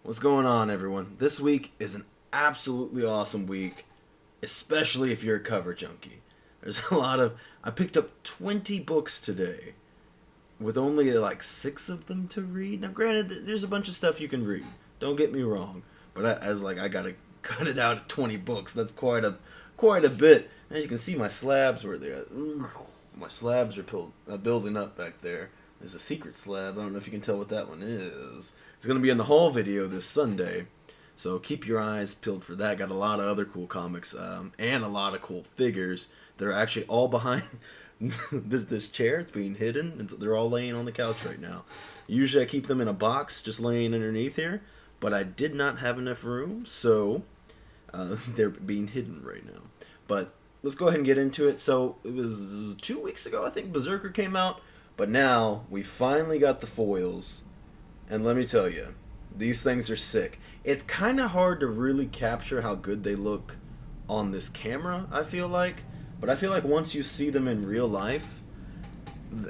What's going on, everyone? This week is an absolutely awesome week, especially if you're a cover junkie. There's a lot of. I picked up 20 books today, with only like 6 of them to read. Now, granted, there's a bunch of stuff you can read. Don't get me wrong, but I was like, I gotta cut it out at 20 books. That's quite a bit. As you can see, my slabs were there. My slabs are building up back there. There's a secret slab. I don't know if you can tell what that one is. It's going to be in the haul video this Sunday, so keep your eyes peeled for that. Got a lot of other cool comics and a lot of cool figures that are actually all behind this chair. It's being hidden. They're all laying on the couch right now. Usually I keep them in a box just laying underneath here, but I did not have enough room, so they're being hidden right now. But let's go ahead and get into it. So it was 2 weeks ago, I think, Berserker came out, but now we finally got the foils. And let me tell you, these things are sick. It's kind of hard to really capture how good they look on this camera, I feel like. But I feel like once you see them in real life,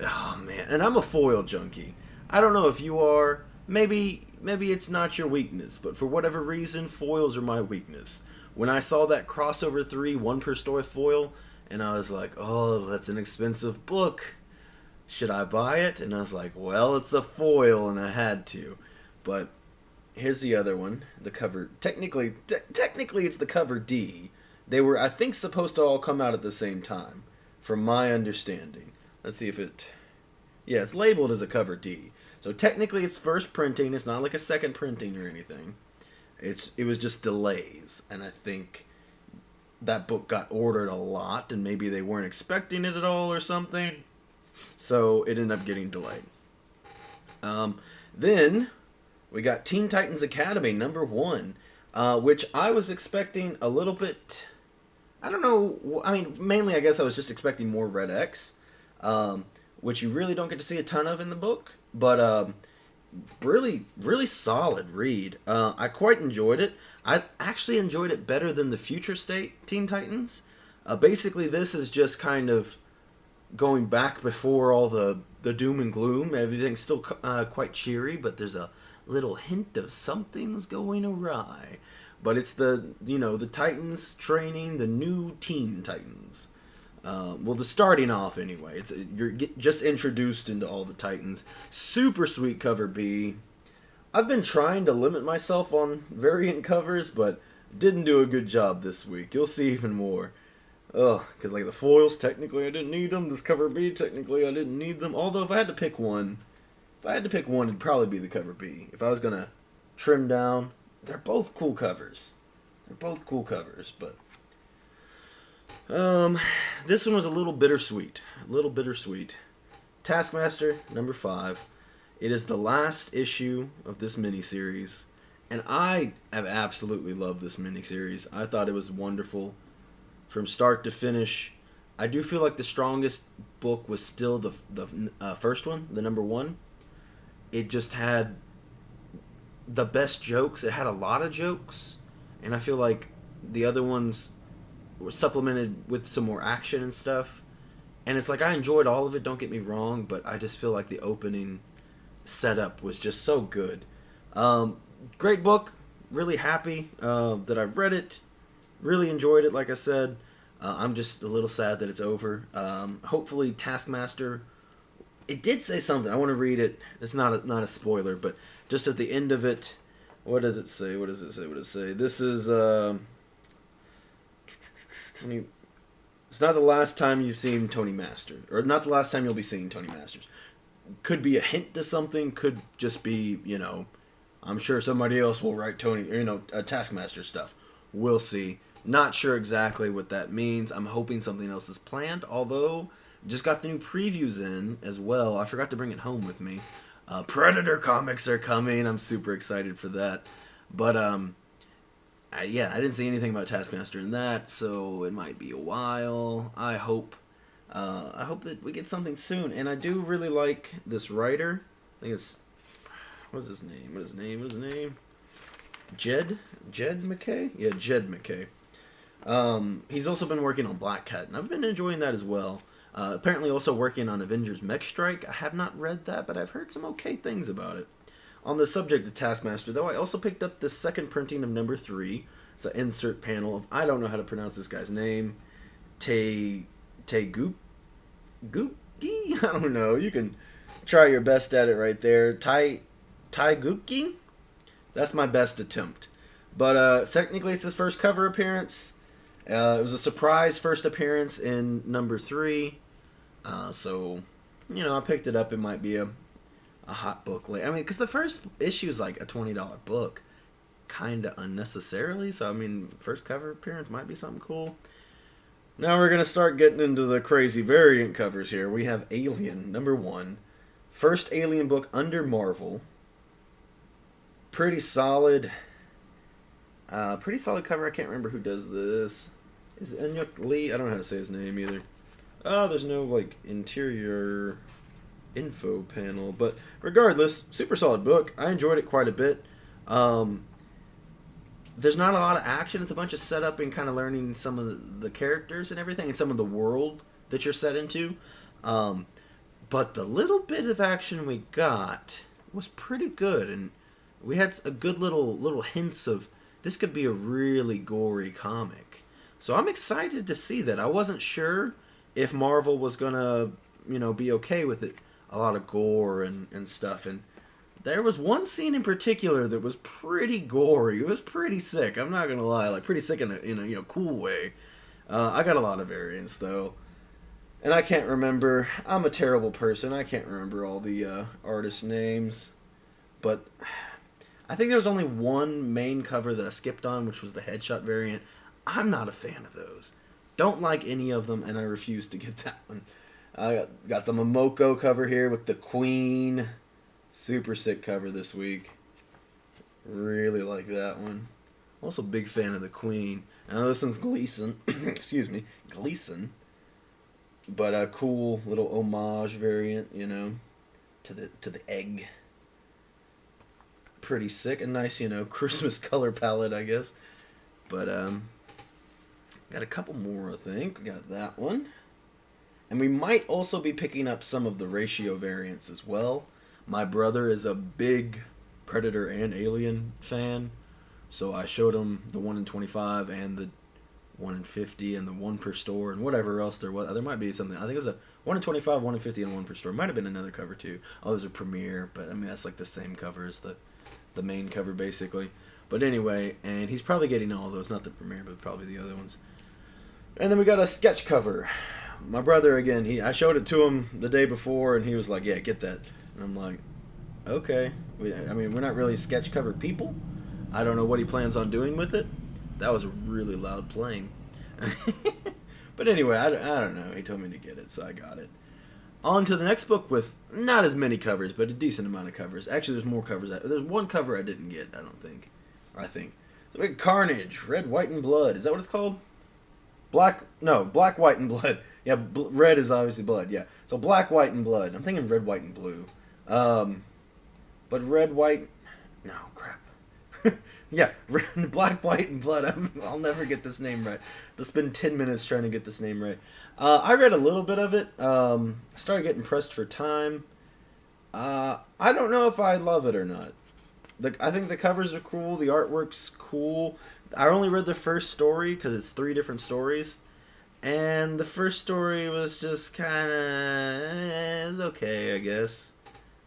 oh man. And I'm a foil junkie. I don't know if you are. Maybe it's not your weakness, but for whatever reason, foils are my weakness. When I saw that crossover 3 one per store foil, and I was like, oh, that's an expensive book. Should I buy it? And I was like, well, it's a foil, and I had to. But here's the other one. The cover, technically, it's the cover D. They were, I think, supposed to all come out at the same time, from my understanding. Let's see if it, yeah, it's labeled as a cover D. So technically, it's first printing. It's not like a second printing or anything. It was just delays, and I think that book got ordered a lot, and maybe they weren't expecting it at all or something. So it ended up getting delayed. Then we got Teen Titans Academy #1, which I was expecting a little bit. I don't know. I mean, mainly I guess I was just expecting more Red X, which you really don't get to see a ton of in the book. But really, really solid read. I quite enjoyed it. I actually enjoyed it better than the Future State Teen Titans. Basically, this is just kind of going back before all the doom and gloom. Everything's still quite cheery, but there's a little hint of something's going awry. But it's the Titans training the new Teen Titans. Well, the starting off anyway. You're just introduced into all the Titans. Super sweet cover B. I've been trying to limit myself on variant covers, but didn't do a good job this week. You'll see even more. Ugh, because like the foils, technically I didn't need them. This cover B, technically I didn't need them. Although if I had to pick one, it'd probably be the cover B. If I was gonna trim down, they're both cool covers. But this one was a little bittersweet. Taskmaster #5. It is the last issue of this miniseries, and I have absolutely loved this miniseries. I thought it was wonderful. From start to finish, I do feel like the strongest book was still the first one, the #1. It just had the best jokes. It had a lot of jokes, and I feel like the other ones were supplemented with some more action and stuff. And it's like I enjoyed all of it, don't get me wrong, but I just feel like the opening setup was just so good. Great book. Really happy that I've read it. Really enjoyed it, like I said. I'm just a little sad that it's over. Hopefully Taskmaster... It did say something. I want to read it. It's not a spoiler, but just at the end of it... What does it say? This is... It's not the last time you've seen Tony Master. Or not the last time you'll be seeing Tony Masters. Could be a hint to something. Could just be, I'm sure somebody else will write Taskmaster stuff. We'll see. Not sure exactly what that means. I'm hoping something else is planned, although just got the new previews in as well. I forgot to bring it home with me. Predator comics are coming. I'm super excited for that. But I didn't see anything about Taskmaster in that, so it might be a while. I hope that we get something soon. And I do really like this writer. I think it's what's his name? Jed McKay? Yeah, Jed McKay. He's also been working on Black Cat, and I've been enjoying that as well. Apparently also working on Avengers Mech Strike. I have not read that, but I've heard some okay things about it. On the subject of Taskmaster, though, I also picked up the second printing of number 3. It's an insert panel of, I don't know how to pronounce this guy's name. Googie? I don't know. You can try your best at it right there. Googie? That's my best attempt. But technically it's his first cover appearance. It was a surprise first appearance in number 3. So, I picked it up. It might be a hot book. I mean, because the first issue is like a $20 book. Kind of unnecessarily. So, I mean, first cover appearance might be something cool. Now we're going to start getting into the crazy variant covers here. We have Alien, number 1. First Alien book under Marvel. Pretty solid. Pretty solid cover. I can't remember who does this. Is it Enyuk Lee? I don't know how to say his name either. Oh, there's no, like, interior info panel. But regardless, super solid book. I enjoyed it quite a bit. There's not a lot of action. It's a bunch of setup and kind of learning some of the characters and everything and some of the world that you're set into. But the little bit of action we got was pretty good. And we had a good little hints of this could be a really gory comic. So I'm excited to see that. I wasn't sure if Marvel was going to, be okay with it. A lot of gore and stuff. And there was one scene in particular that was pretty gory. It was pretty sick. I'm not going to lie. Like, pretty sick in a cool way. I got a lot of variants, though. And I can't remember. I'm a terrible person. I can't remember all the artist names. But I think there was only one main cover that I skipped on, which was the headshot variant. I'm not a fan of those. Don't like any of them, and I refuse to get that one. I got the Momoko cover here with the Queen. Super sick cover this week. Really like that one. Also big fan of the Queen. Now this one's Gleason. Excuse me. Gleason. But a cool little homage variant, to the egg. Pretty sick. A nice, Christmas color palette, I guess. But got a couple more, I think. We got that one. And we might also be picking up some of the ratio variants as well. My brother is a big Predator and Alien fan, so I showed him the 1 in 25 and the 1 in 50 and the 1 per store and whatever else there was. There might be something. I think it was a 1 in 25, 1 in 50, and 1 per store. Might have been another cover too. Oh, there's a premiere, but I mean that's like the same cover as the main cover basically. But anyway, and he's probably getting all those, not the premiere, but probably the other ones. And then we got a sketch cover. My brother again. I showed it to him the day before, and he was like, "Yeah, get that." And I'm like, okay. We're not really sketch cover people. I don't know what he plans on doing with it. That was really loud playing. But anyway, I don't know. He told me to get it, so I got it. On to the next book with not as many covers, but a decent amount of covers. Actually, there's more covers. There's one cover I didn't get, I don't think. Or I think. So we got Carnage, Red, White, and Blood. Is that what it's called? Black, White, and Blood. Yeah, red is obviously blood, yeah. So Black, White, and Blood. I'm thinking Red, White, and Blue. But Red, White... No, crap. Yeah, Black, White, and Blood. I'll never get this name right. I'll spend 10 minutes trying to get this name right. I read a little bit of it. Started getting pressed for time. I don't know if I love it or not. I think the covers are cool. The artwork's cool. I only read the first story because it's 3 different stories. And the first story was just kind of... it was okay, I guess.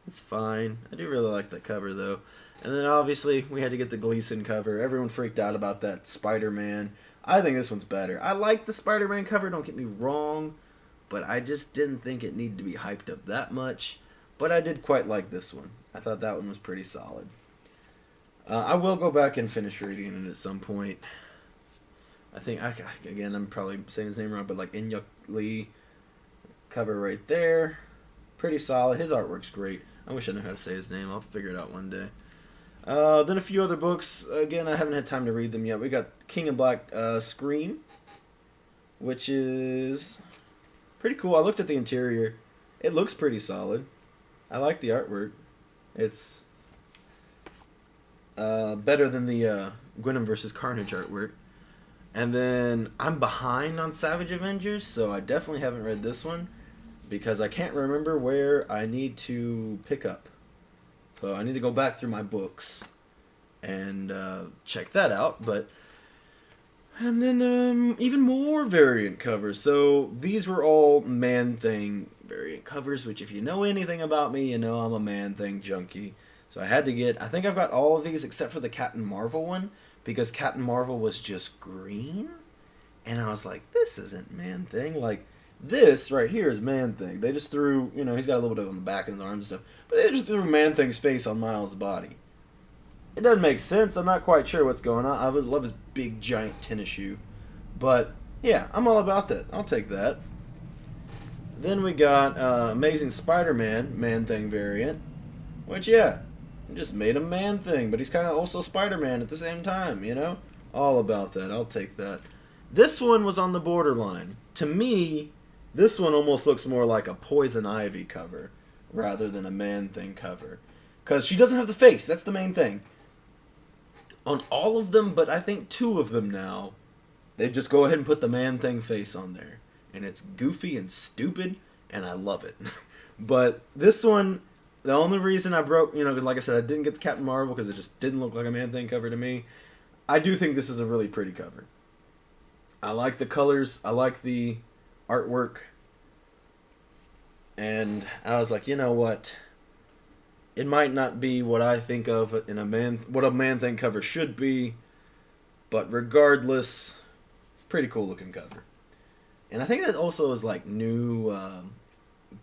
It's fine. I do really like that cover, though. And then, obviously, we had to get the Gleason cover. Everyone freaked out about that Spider-Man. I think this one's better. I like the Spider-Man cover, don't get me wrong. But I just didn't think it needed to be hyped up that much. But I did quite like this one. I thought that one was pretty solid. I will go back and finish reading it at some point. I think, again, I'm probably saying his name wrong, but like Enyuk Lee cover right there. Pretty solid. His artwork's great. I wish I knew how to say his name. I'll figure it out one day. Then a few other books. Again, I haven't had time to read them yet. We got King of Black Scream, which is pretty cool. I looked at the interior. It looks pretty solid. I like the artwork. It's better than the Gwynnm vs. Carnage artwork. And then I'm behind on Savage Avengers, so I definitely haven't read this one because I can't remember where I need to pick up. So I need to go back through my books and check that out. And then even more variant covers. So these were all Man-Thing variant covers, which if you know anything about me, you know I'm a Man-Thing junkie. So I had to get, I think I've got all of these except for the Captain Marvel one, because Captain Marvel was just green. And I was like, this isn't Man-Thing. Like, this right here is Man-Thing. They just threw, you know, he's got a little bit on the back of his arms and stuff, but they just threw Man-Thing's face on Miles' body. It doesn't make sense. I'm not quite sure what's going on. I would love his big, giant tennis shoe. But, yeah, I'm all about that. I'll take that. Then we got Amazing Spider-Man, Man-Thing variant. Which, yeah, just made him Man-Thing, but he's kind of also Spider-Man at the same time, you know? All about that. I'll take that. This one was on the borderline. To me, this one almost looks more like a Poison Ivy cover rather than a Man-Thing cover. Because she doesn't have the face. That's the main thing. On all of them, but I think 2 of them now, they just go ahead and put the Man-Thing face on there. And it's goofy and stupid, and I love it. But this one, the only reason I broke, you know, like I said, I didn't get the Captain Marvel because it just didn't look like a Man-Thing cover to me. I do think this is a really pretty cover. I like the colors. I like the artwork. And I was like, you know what? It might not be what I think of in what a Man-Thing cover should be, but regardless, pretty cool looking cover. And I think that also is like new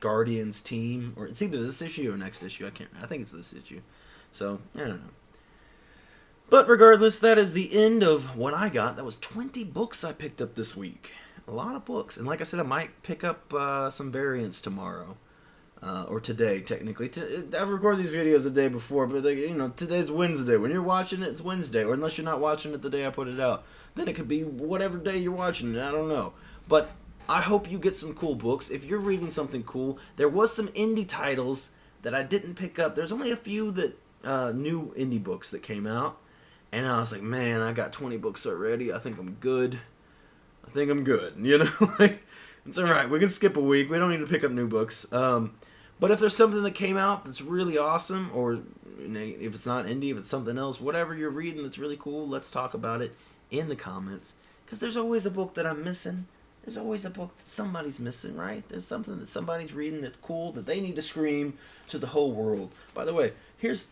Guardians team, or it's either this issue or next issue. I think it's this issue. So I don't know. But regardless, that is the end of what I got. That was 20 books I picked up this week. A lot of books. And like I said, I might pick up some variants tomorrow. Or today, technically. I record these videos the day before, but you know, today's Wednesday. When you're watching it, it's Wednesday. Or unless you're not watching it the day I put it out. Then it could be whatever day you're watching it. I don't know. But I hope you get some cool books. If you're reading something cool, there was some indie titles that I didn't pick up. There's only a few that new indie books that came out. And I was like, man, I got 20 books already. I think I'm good. You know? Like, it's alright. We can skip a week. We don't need to pick up new books. But if there's something that came out that's really awesome, or you know, if it's not indie, if it's something else, whatever you're reading that's really cool, let's talk about it in the comments. Because there's always a book that I'm missing. There's always a book that somebody's missing, right? There's something that somebody's reading that's cool that they need to scream to the whole world. By the way, here's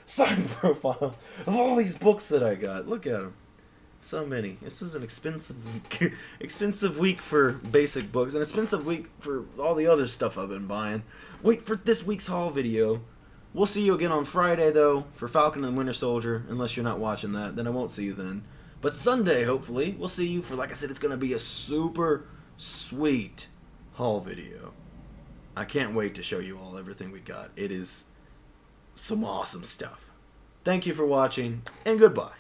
side profile of all these books that I got. Look at them. So many. This is an expensive week for basic books, an expensive week for all the other stuff I've been buying. Wait for this week's haul video. We'll see you again on Friday, though, for Falcon and the Winter Soldier. Unless you're not watching that, then I won't see you then. But Sunday, hopefully, we'll see you for, like I said, it's going to be a super sweet haul video. I can't wait to show you all everything we got. It is some awesome stuff. Thank you for watching, and goodbye.